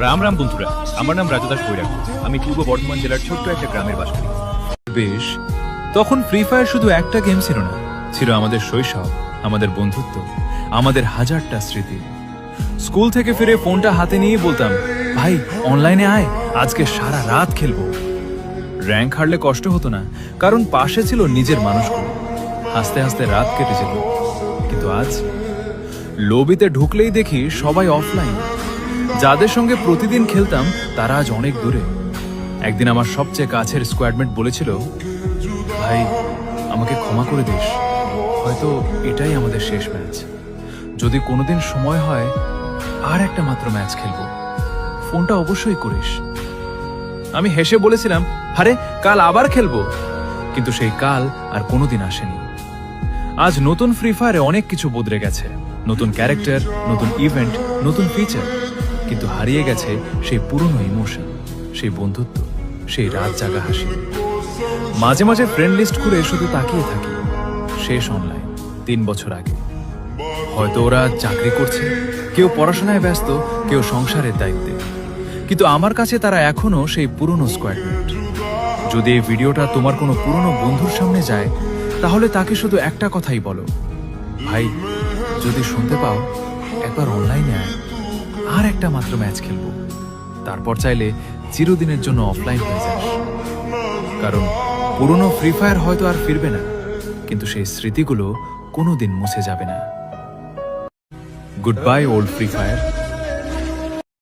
রাম রাম বন্ধুরা, আমার নাম রাজু দাস বৈরাগ। আমি পূর্ব বর্ধমান জেলার ছোট্ট একটা গ্রামের বাসিন্দা। বেশ, তখন ফ্রি ফায়ার শুধু একটা গেম ছিল না, ছিল আমাদের শৈশব, আমাদের বন্ধুত্ব, আমাদের হাজারটা স্মৃতি। স্কুল থেকে ফিরে ফোনটা হাতে নিয়ে বলতাম, ভাই অনলাইনে আয়, আজকে সারা রাত খেলবো। র্যাঙ্ক হারলে কষ্ট হতো না, কারণ পাশে ছিল নিজের মানুষগুলো। হাসতে হাসতে রাত কেটে যেত। কিন্তু আজ লবিতে ঢুকলেই দেখি সবাই অফলাইন। যাদের সঙ্গে প্রতিদিন খেলতাম তারা আজ অনেক দূরে। একদিন আমার সবচেয়ে কাছের স্কোয়াডমেট বলেছিল, ভাই আমাকে ক্ষমা করে দিস, হয়তো এটাই আমাদের শেষ ম্যাচ। যদি কোনোদিন সময় হয় আর একটা মাত্র ম্যাচ খেলবো, ফোনটা অবশ্যই করিস। আমি হেসে বলেছিলাম, আরে কাল আবার খেলবো। কিন্তু সেই কাল আর কোনোদিন আসেনি। আজ নতুন ফ্রি ফায়ারে অনেক কিছু বদলে গেছে, নতুন ক্যারেক্টার, নতুন ইভেন্ট, নতুন ফিচার। কিন্তু হারিয়ে গেছে সেই পুরনো ইমোশন, সেই বন্ধুত্ব, সেই রাত জাগা হাসি। মাঝে মাঝে ফ্রেন্ড লিস্ট করে শুধু তাকিয়ে থাকি, শেষ অনলাইন 3 বছর আগে। হয়তো ওরা চাকরি করছে, কেউ পড়াশোনায় ব্যস্ত, কেউ সংসারের দায়িত্বে, কিন্তু আমার কাছে তারা এখনো সেই পুরনো স্কোয়াডমেট। যদি এই ভিডিওটা তোমার কোনো পুরনো বন্ধুর সামনে যায়, তাহলে তাকে শুধু একটা কথাই বলো, ভাই যদি শুনতে পাও একবার অনলাইনে আয়, আর একটা মাত্র ম্যাচ খেলবো। তারপর চাইলে চিরদিনের জন্য অফলাইন হয়ে যাস। কারণ পুরনো ফ্রি ফায়ার হয়তো আর ফিরবে না, কিন্তু সেই স্মৃতিগুলো কোনোদিন মুছে যাবে না। Good bye old free fire.